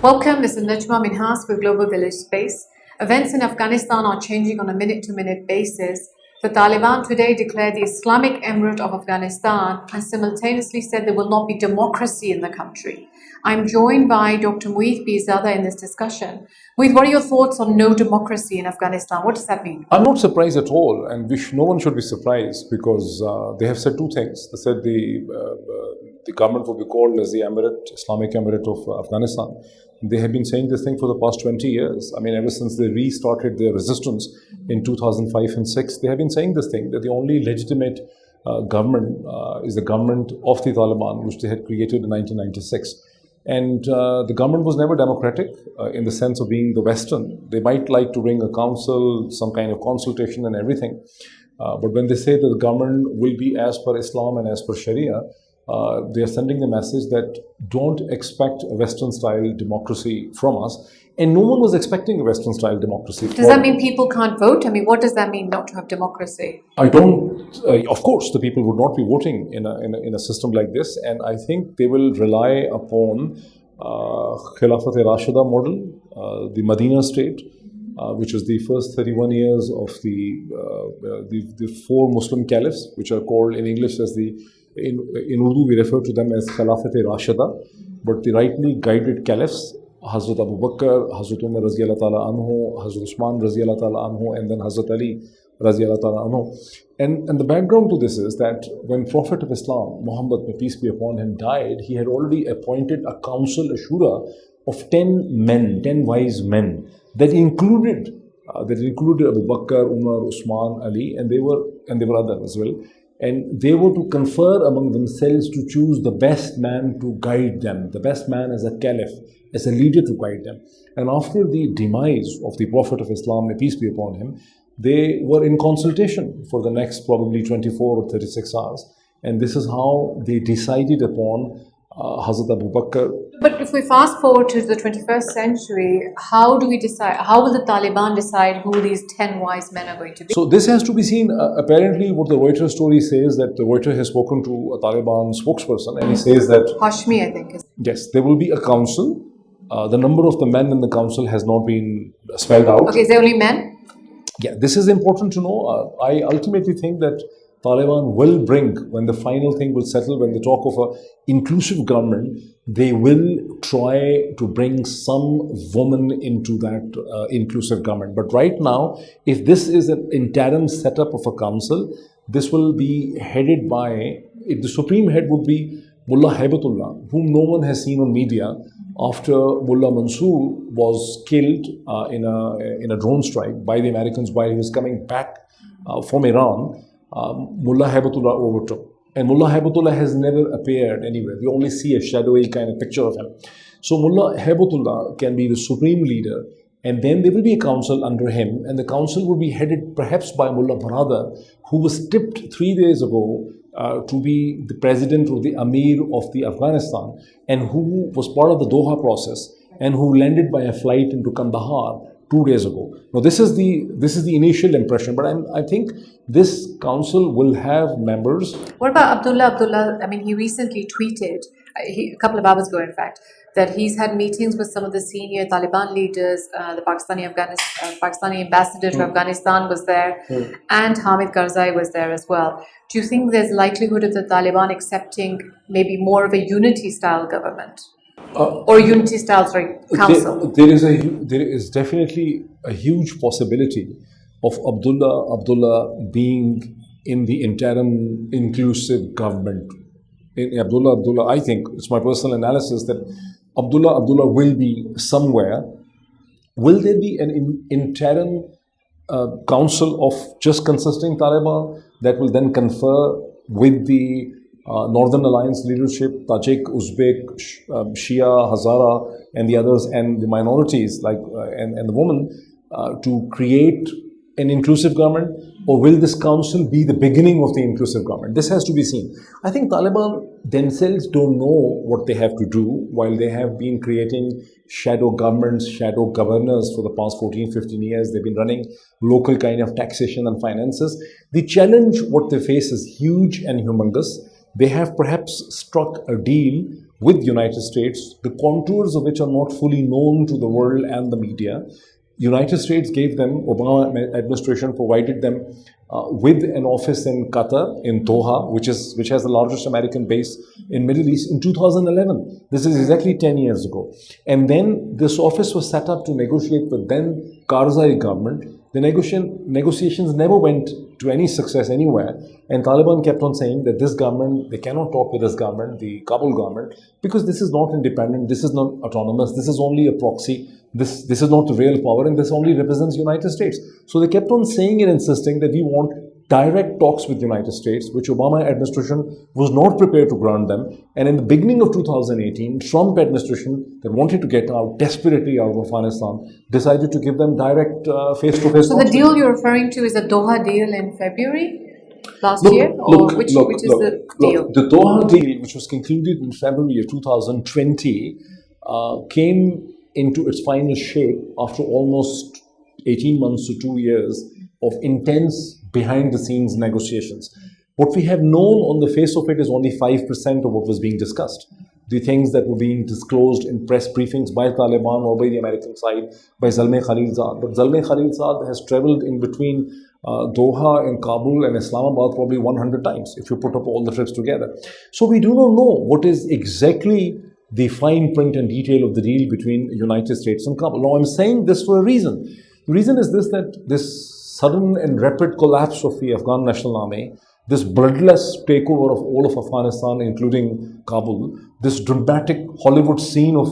Welcome, this is Najma Minhas with Global Village Space. Events in Afghanistan are changing on a minute-to-minute basis. The Taliban today declared the Islamic Emirate of Afghanistan and simultaneously said there will not be democracy in the country. I'm joined by Dr. Moeed Pirzada in this discussion. Moeed, what are your thoughts on no democracy in Afghanistan? What does that mean? I'm not surprised at all, and no one should be surprised because they have said two things. They said the government will be called as the Islamic Emirate of Afghanistan. They have been saying this thing for the past 20 years. I mean, ever since they restarted their resistance in 2005 and 6, they have been saying this thing, that the only legitimate government is the government of the Taliban, which they had created in 1996. And the government was never democratic in the sense of being the Western. They might like to bring a council, some kind of consultation and everything. But when they say that the government will be as per Islam and as per Sharia, they are sending the message that don't expect a Western-style democracy from us. And no one was expecting a Western-style democracy. Does that mean people can't vote? I mean, what does that mean, not to have democracy? I don't. Of course, the people would not be voting in a system like this, and I think they will rely upon Khilafat-e-Rashida model, the Medina state, which is the first 31 years of the four Muslim caliphs, which are called in English as in Urdu we refer to them as Khilafat-e-Rashida, but the rightly guided caliphs, Hazrat Abu Bakr, Hazrat Umar Raziyallahu Ta'ala Anhu, Hazrat Usman Raziyallahu Ta'ala Anhu, and then Hazrat Ali Raziyallahu Ta'ala Anhu. And the background to this is that when Prophet of Islam, Muhammad, may peace be upon him, died, he had already appointed a council, a shura, of 10 men, 10 wise men, that included Abu Bakr, Umar, Usman, Ali, and they were others as well. And they were to confer among themselves to choose the best man to guide them, the best man as a caliph, as a leader to guide them. And after the demise of the Prophet of Islam, may peace be upon him, they were in consultation for the next probably 24 or 36 hours. And this is how they decided upon Hazrat Abu Bakr. But if we fast forward to the 21st century, how do we decide? How will the Taliban decide who these 10 wise men are going to be? So this has to be seen. Apparently, what the Reuters story says, that the Reuters has spoken to a Taliban spokesperson, and he says that Hashmi, I think. Yes, there will be a council. The number of the men in the council has not been spelled out. Okay, is there only men? Yeah, this is important to know. I ultimately think that Taliban will bring, when the final thing will settle, when they talk of an inclusive government, they will try to bring some woman into that inclusive government. But right now, if this is an interim setup of a council, this will be headed by, the supreme head would be Mullah Haibatullah, whom no one has seen on media after Mullah Mansoor was killed in a drone strike by the Americans while he was coming back from Iran. Mullah Haibatullah overtook. And Mullah Haibatullah has never appeared anywhere. We only see a shadowy kind of picture of him. So Mullah Haibatullah can be the supreme leader, and then there will be a council under him, and the council will be headed perhaps by Mullah Baradar, who was tipped 3 days ago to be the president or the Amir of the Afghanistan, and who was part of the Doha process, and who landed by a flight into Kandahar 2 days ago. Now this is the initial impression, but I think this council will have members. What about Abdullah? I mean, he recently tweeted, a couple of hours ago in fact, that he's had meetings with some of the senior Taliban leaders. The Pakistani ambassador to Afghanistan was there, and Hamid Karzai was there as well. Do you think there's likelihood of the Taliban accepting maybe more of a unity-style government? Or unity-style, council? There is definitely a huge possibility of Abdullah being in the interim inclusive government. Abdullah, I think, it's my personal analysis, that Abdullah will be somewhere. Will there be an interim council of just consisting Taliban that will then confer with the Northern Alliance leadership, Tajik, Uzbek, Shia, Hazara, and the others, and the minorities and the women, to create an inclusive government? Or will this council be the beginning of the inclusive government? This has to be seen. I think Taliban themselves don't know what they have to do, while they have been creating shadow governments, shadow governors for the past 14, 15 years. They've been running local kind of taxation and finances. The challenge, what they face, is huge and humongous. they have perhaps struck a deal with the United States, the contours of which are not fully known to the world and the media. United States gave them, Obama administration provided them with an office in Qatar, in Doha, which has the largest American base in Middle East in 2011. This is exactly 10 years ago. And then this office was set up to negotiate with then Karzai government. The negotiations never went to any success anywhere. And Taliban kept on saying that this government, they cannot talk with this government, the Kabul government, because this is not independent, this is not autonomous, this is only a proxy, this is not the real power, and this only represents United States. So they kept on saying and insisting that we want direct talks with the United States, which Obama administration was not prepared to grant them. And in the beginning of 2018, Trump administration that wanted to get out desperately out of Afghanistan decided to give them direct face-to-face. So the deal you're referring to is a Doha deal in February last year? Or which is the deal? The Doha deal, which was concluded in February of 2020, came into its final shape after almost 18 months to 2 years of intense behind-the-scenes negotiations. What we have known on the face of it is only 5% of what was being discussed. The things that were being disclosed in press briefings by Taliban or by the American side, by Zalmay Khalilzad. But Zalmay Khalilzad has traveled in between Doha and Kabul and Islamabad probably 100 times, if you put up all the trips together. So we do not know what is exactly the fine print and detail of the deal between the United States and Kabul. Now, I'm saying this for a reason. The reason is this, that this sudden and rapid collapse of the Afghan National Army, this bloodless takeover of all of Afghanistan, including Kabul, this dramatic Hollywood scene of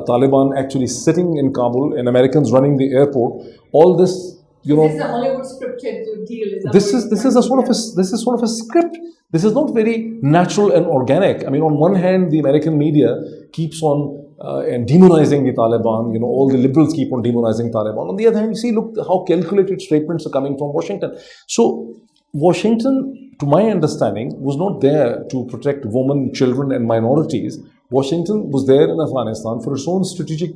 Taliban actually sitting in Kabul and Americans running the airport, all this, you know, This is a Hollywood scripted deal. This is a sort of a script. This is not very natural and organic. I mean, on one hand, the American media keeps on and demonizing the Taliban. You know, all the liberals keep on demonizing Taliban. On the other hand, you see, look how calculated statements are coming from Washington. So Washington, to my understanding, was not there to protect women, children, and minorities. Washington was there in Afghanistan for its own strategic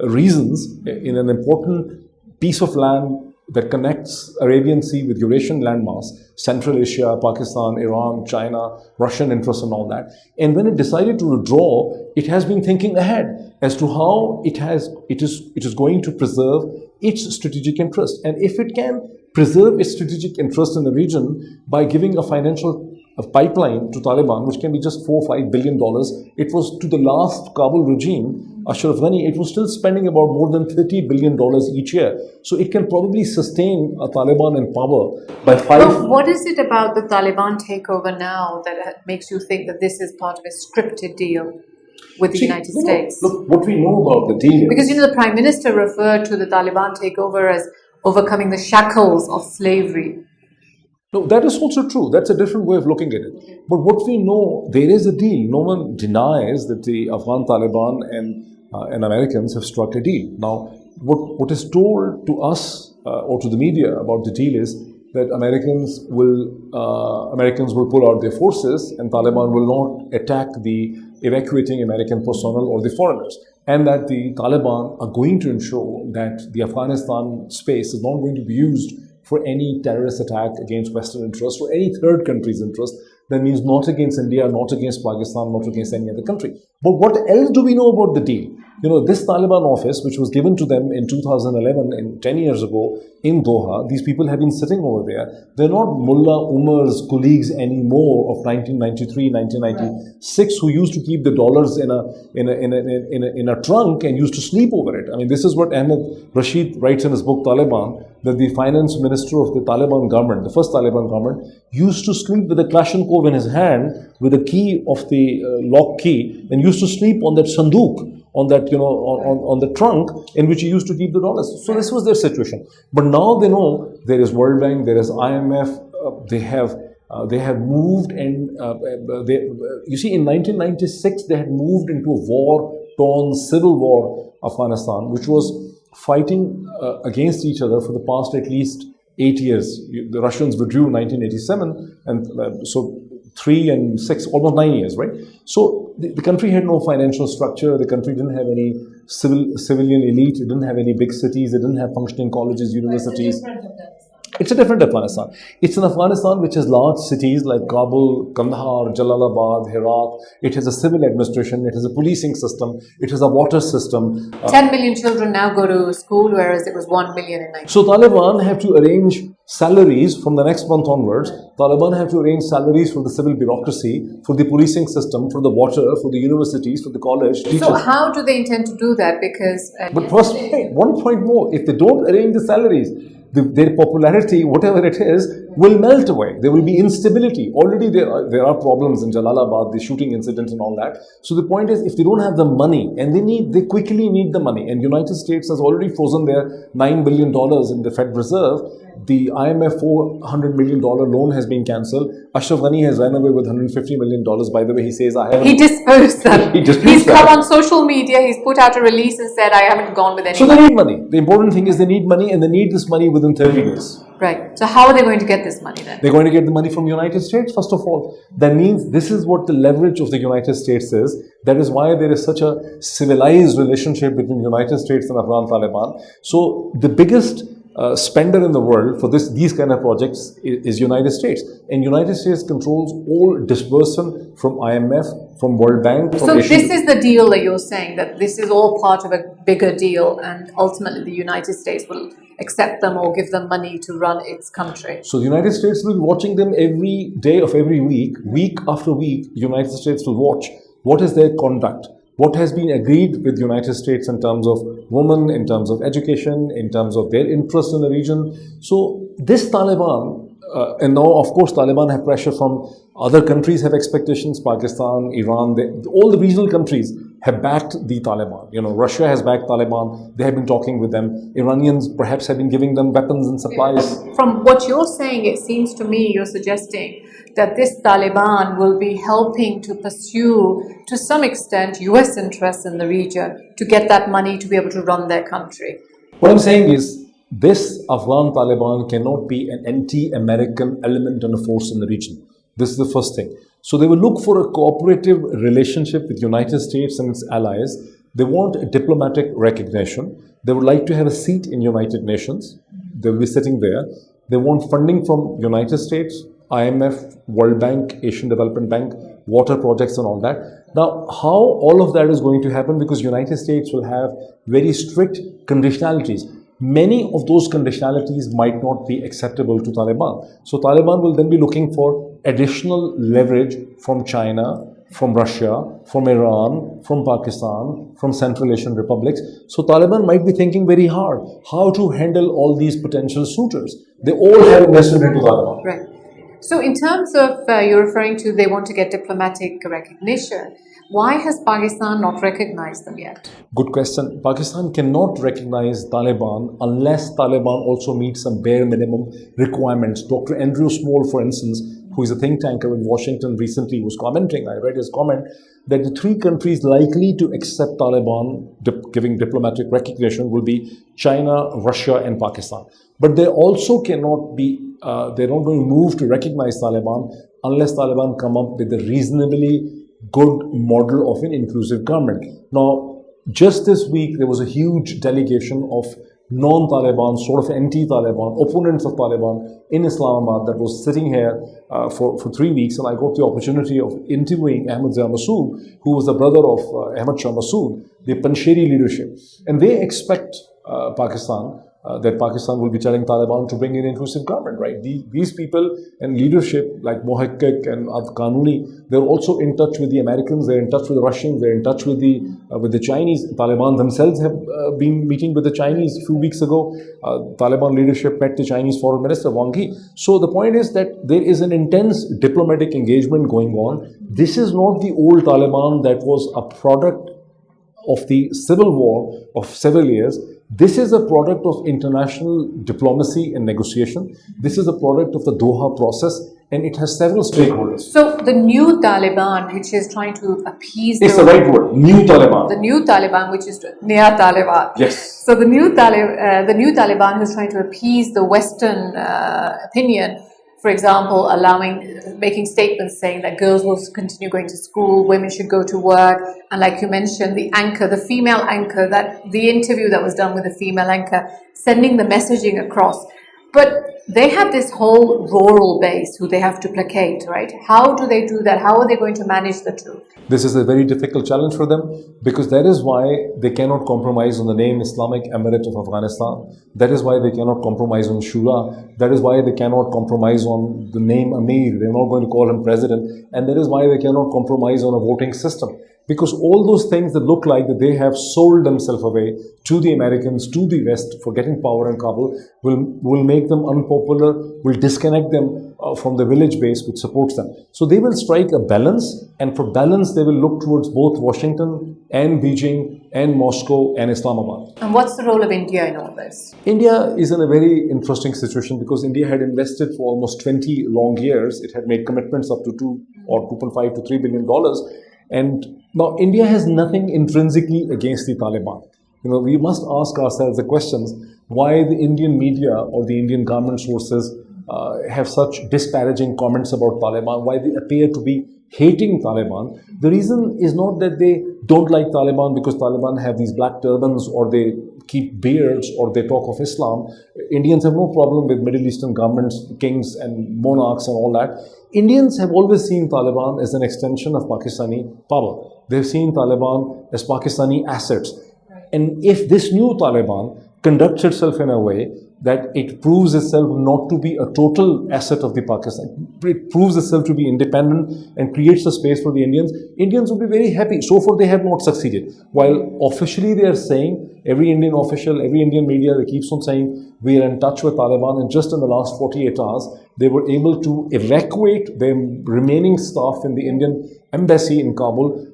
reasons in an important piece of land that connects Arabian Sea with Eurasian landmass, Central Asia, Pakistan, Iran, China, Russian interests and all that. And when it decided to withdraw, it has been thinking ahead as to how it is going to preserve its strategic interest. And if it can preserve its strategic interest in the region by giving a financial pipeline to Taliban, which can be just $4 or $5 billion, it was to the last Kabul regime, Ashraf Ghani, it was still spending about more than $30 billion each year. So it can probably sustain a Taliban in power by But what is it about the Taliban takeover now that makes you think that this is part of a scripted deal with the United States? Look, what we know about the deal Because, you know, the Prime Minister referred to the Taliban takeover as overcoming the shackles of slavery. No, that is also true. That's a different way of looking at it. But what we know, there is a deal. No one denies that the Afghan Taliban and Americans have struck a deal. Now, what is told to us or to the media about the deal is that Americans will pull out their forces and Taliban will not attack the evacuating American personnel or the foreigners. And that the Taliban are going to ensure that the Afghanistan space is not going to be used for any terrorist attack against Western interests or any third country's interest. That means not against India, not against Pakistan, not against any other country. But what else do we know about the deal? You know, this Taliban office, which was given to them in 2011, and 10 years ago in Doha, these people have been sitting over there. They're not Mullah Umar's colleagues anymore of 1993, 1996, who used to keep the dollars in a trunk and used to sleep over it. I mean, this is what Ahmed Rashid writes in his book Taliban, that the finance minister of the Taliban government, the first Taliban government, used to sleep with a Kalashnikov in his hand with the key of the lock key and used to sleep on that sanduk, on that, you know, on the trunk in which he used to keep the dollars. So this was their situation. But now they know there is World Bank, there is IMF, they have moved, and you see, in 1996 they had moved into a war-torn civil war Afghanistan, which was fighting against each other for the past at least 8 years. The Russians withdrew in 1987, and so 3 and 6, almost 9 years, right? So the country had no financial structure. The country didn't have any civilian elite. It didn't have any big cities. It didn't have functioning colleges, universities. It's a different Afghanistan. It's an Afghanistan which has large cities like Kabul, Kandahar, Jalalabad, Herat. It has a civil administration. It has a policing system. It has a water system. 10 million children now go to school, whereas it was 1 million in 19. So Taliban have to arrange salaries from the next month onwards. Taliban have to arrange salaries for the civil bureaucracy, for the policing system, for the water, for the universities, for the college teachers. So how do they intend to do that? Because But first, one point more, if they don't arrange the salaries, their popularity, whatever it is, will melt away. There will be instability. Already there are problems in Jalalabad, the shooting incident and all that. So the point is, if they don't have the money, and they quickly need the money, and United States has already frozen their $9 billion in the Fed Reserve, the IMF $400 million loan has been cancelled. Ashraf Ghani has ran away with $150 million. By the way, he says, I haven't... he disposed that. He's that. come on social media, he's put out a release and said, I haven't gone with anyone. So they need money. The important thing is they need money, and they need this money within 30 days. Right. So how are they going to get this money then? They're going to get the money from the United States, first of all. That means this is what the leverage of the United States is. That is why there is such a civilized relationship between the United States and Afghan Taliban. So the biggest spender in the world for these kind of projects is United States. And United States controls all disbursement from IMF, from World Bank. From So Asian... this is the deal that you're saying, that this is all part of a bigger deal, and ultimately the United States will accept them or give them money to run its country. So the United States will be watching them every day of every week after week. The United States will watch what is their conduct, what has been agreed with the United States in terms of women, in terms of education, in terms of their interest in the region. So this Taliban, and now of course Taliban have pressure from other countries, have expectations, Pakistan, Iran, all the regional countries have backed the Taliban. You know, Russia has backed Taliban. They have been talking with them. Iranians perhaps have been giving them weapons and supplies. From what you're saying, it seems to me you're suggesting that this Taliban will be helping to pursue, to some extent, US interests in the region to get that money to be able to run their country. What I'm saying is, this Afghan Taliban cannot be an anti-American element and a force in the region. This is the first thing. So they will look for a cooperative relationship with the United States and its allies. They want a diplomatic recognition. They would like to have a seat in United Nations. They will be sitting there. They want funding from United States, IMF, World Bank, Asian Development Bank, water projects and all that. Now, how all of that is going to happen, because United States will have very strict conditionalities. Many of those conditionalities might not be acceptable to Taliban. So Taliban will then be looking for additional leverage from China, from Russia, from Iran, from Pakistan, from Central Asian republics. So Taliban might be thinking very hard how to handle all these potential suitors. They all have invested into Taliban. Right. So in terms of, you're referring to they want to get diplomatic recognition. Why has Pakistan not recognized them yet? Good question. Pakistan cannot recognize Taliban unless Taliban also meets some bare minimum requirements. Dr. Andrew Small, for instance, who is a think tanker in Washington, recently was commenting, I read his comment, that the three countries likely to accept Taliban giving diplomatic recognition will be China, Russia and Pakistan. But they also cannot be, they're not going to move to recognize Taliban unless Taliban come up with a reasonably good model of an inclusive government. Now, just this week, there was a huge delegation of non-Taliban, sort of anti-Taliban, opponents of Taliban in Islamabad that was sitting here for 3 weeks, and I got the opportunity of interviewing Ahmad Zia Massoud, who was the brother of Ahmad Shah Massoud, the Panjshiri leadership. And they expect that Pakistan will be telling Taliban to bring in inclusive government, right? These people and leadership like Mohakkik and Kanuni, they're also in touch with the Americans, they're in touch with the Russians, they're in touch with the Chinese. Taliban themselves have been meeting with the Chinese a few weeks ago. Taliban leadership met the Chinese Foreign Minister Wang Yi. So the point is that there is an intense diplomatic engagement going on. This is not the old Taliban that was a product of the civil war of several years. This is a product of international diplomacy and negotiation. This is a product of the Doha process, and it has several stakeholders. So the new Taliban, which is trying to appease... It's the right word, new Taliban. The new Taliban, which is Nea Taliban. Yes. So the new Taliban who's trying to appease the Western opinion, for example, making statements saying that girls will continue going to school, women should go to work, and like you mentioned, the female anchor, that the interview that was done with the female anchor, sending the messaging across. But they have this whole rural base who they have to placate, right? How do they do that? How are they going to manage the two? This is a very difficult challenge for them, because that is why they cannot compromise on the name Islamic Emirate of Afghanistan. That is why they cannot compromise on Shura. That is why they cannot compromise on the name Amir. They're not going to call him president. And that is why they cannot compromise on a voting system. Because all those things that look like that they have sold themselves away to the Americans, to the West for getting power in Kabul, will make them unpopular, will disconnect them from the village base which supports them. So they will strike a balance, and for balance they will look towards both Washington and Beijing and Moscow and Islamabad. And what's the role of India in all this? India is in a very interesting situation, because India had invested for almost 20 long years. It had made commitments up to 2 or 2.5 to $3 billion. And now India has nothing intrinsically against the Taliban. We must ask ourselves the questions why the Indian media or the Indian government sources have such disparaging comments about Taliban, why they appear to be hating Taliban. The reason is not that they don't like Taliban because Taliban have these black turbans or they keep beards or they talk of Islam. Indians have no problem with Middle Eastern governments, kings and monarchs and all that. Indians have always seen Taliban as an extension of Pakistani power. They've seen Taliban as Pakistani assets. And if this new Taliban conducts itself in a way that it proves itself not to be a total asset of the Pakistan, it proves itself to be independent and creates a space for the Indians, Indians will be very happy. So far they have not succeeded. While officially they are saying, every Indian official, every Indian media, they keeps on saying, we are in touch with Taliban, and just in the last 48 hours, they were able to evacuate the remaining staff in the Indian embassy in Kabul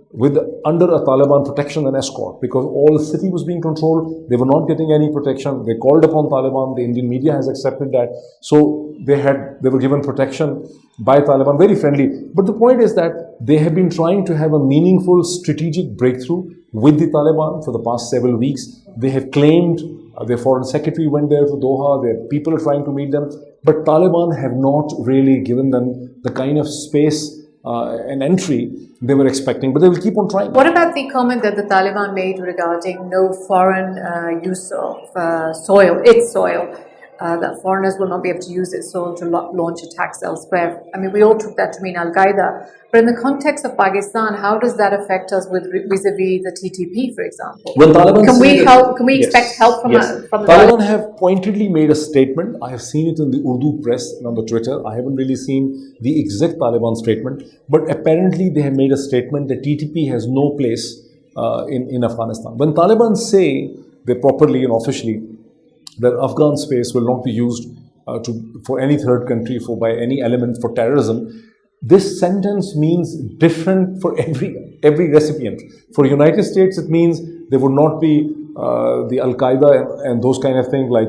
under a Taliban protection and escort, because all the city was being controlled. They were not getting any protection. They called upon Taliban. The Indian media has accepted that. So they were given protection by Taliban, very friendly. But the point is that they have been trying to have a meaningful strategic breakthrough with the Taliban for the past several weeks. They have claimed, their foreign secretary went there to Doha, their people are trying to meet them, but Taliban have not really given them the kind of space and entry they were expecting, but they will keep on trying. What about the comment that the Taliban made regarding no foreign use of its soil, that foreigners will not be able to use its soil to launch attacks elsewhere? I mean, we all took that to mean Al-Qaeda. But in the context of Pakistan, how does that affect us vis-a-vis the TTP, for example? When Taliban Can we expect help from Taliban have pointedly made a statement. I have seen it in the Urdu press and on the Twitter. I haven't really seen the exact Taliban statement, but apparently they have made a statement that TTP has no place in Afghanistan. When Taliban say, they properly and officially, that Afghan space will not be used for any third country, by any element for terrorism, this sentence means different for every recipient. For United States, it means there would not be the Al-Qaeda and those kind of things like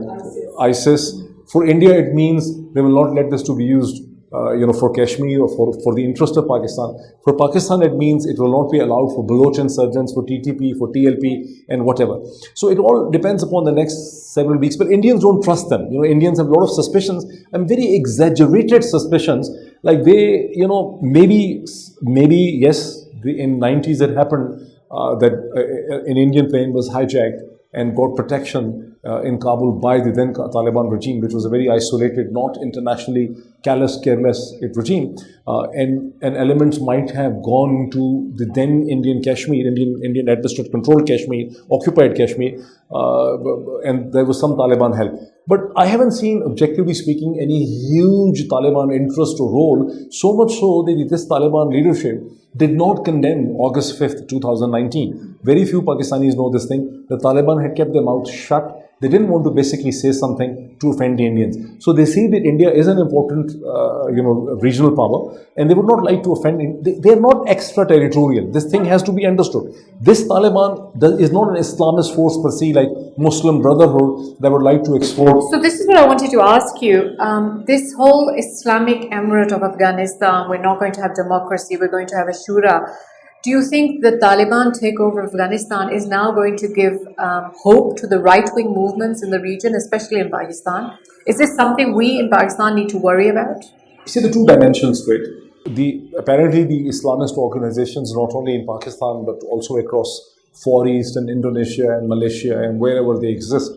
ISIS. For India, it means they will not let this to be used for Kashmir or for the interest of Pakistan. For Pakistan, it means it will not be allowed for Baloch insurgents, for TTP, for TLP, and whatever. So it all depends upon the next several weeks. But Indians don't trust them. Indians have a lot of suspicions, and very exaggerated suspicions. Like they, maybe yes, in 90s it happened that an Indian plane was hijacked and got protection in Kabul by the then Taliban regime, which was a very isolated, not internationally callous, careless regime. And elements might have gone to the then Indian Kashmir, Indian administrative controlled Kashmir, occupied Kashmir, and there was some Taliban help. But I haven't seen, objectively speaking, any huge Taliban interest or role, so much so that this Taliban leadership did not condemn August 5th, 2019. Very few Pakistanis know this thing. The Taliban had kept their mouth shut. They didn't want to basically say something to offend the Indians. So they see that India is an important, regional power, and they would not like to offend. They are not extraterritorial. This thing has to be understood. This Taliban is not an Islamist force per se, like Muslim Brotherhood, that would like to export. So this is what I wanted to ask you. This whole Islamic Emirate of Afghanistan, we're not going to have democracy, we're going to have a shura. Do you think the Taliban takeover of Afghanistan is now going to give hope to the right-wing movements in the region, especially in Pakistan? Is this something we in Pakistan need to worry about? See the two dimensions to it. Apparently the Islamist organizations, not only in Pakistan, but also across Far East and Indonesia and Malaysia and wherever they exist,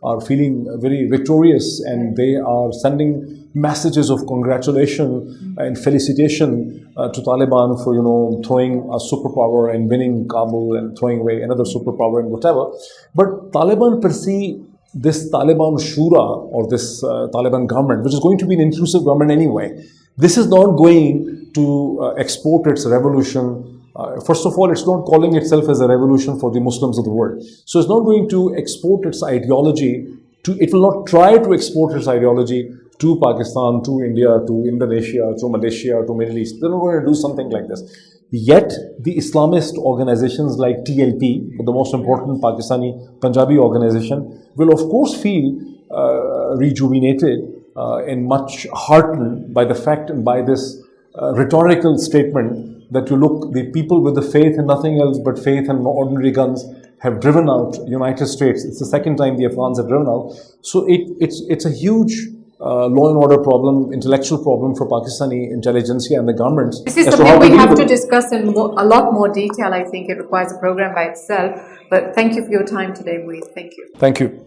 are feeling very victorious, and they are sending messages of congratulation and felicitation to Taliban for, throwing a superpower and winning Kabul and throwing away another superpower and whatever. But Taliban perceive this Taliban Shura, or this Taliban government, which is going to be an inclusive government anyway, this is not going to export its revolution. First of all, it's not calling itself as a revolution for the Muslims of the world. So it's not going to export its ideology it will not try to export its ideology to Pakistan, to India, to Indonesia, to Malaysia, to Middle East. They're not going to do something like this. Yet, the Islamist organizations like TLP, the most important Pakistani Punjabi organization, will of course feel rejuvenated and much heartened by the fact and by this rhetorical statement that the people with the faith in nothing else but faith and ordinary guns have driven out United States. It's the second time the Afghans have driven out. So it's a huge law and order problem, intellectual problem for Pakistani intelligentsia and the governments. This is something we have to discuss in a lot more detail. I think it requires a program by itself. But thank you for your time today, Moeed. Thank you. Thank you.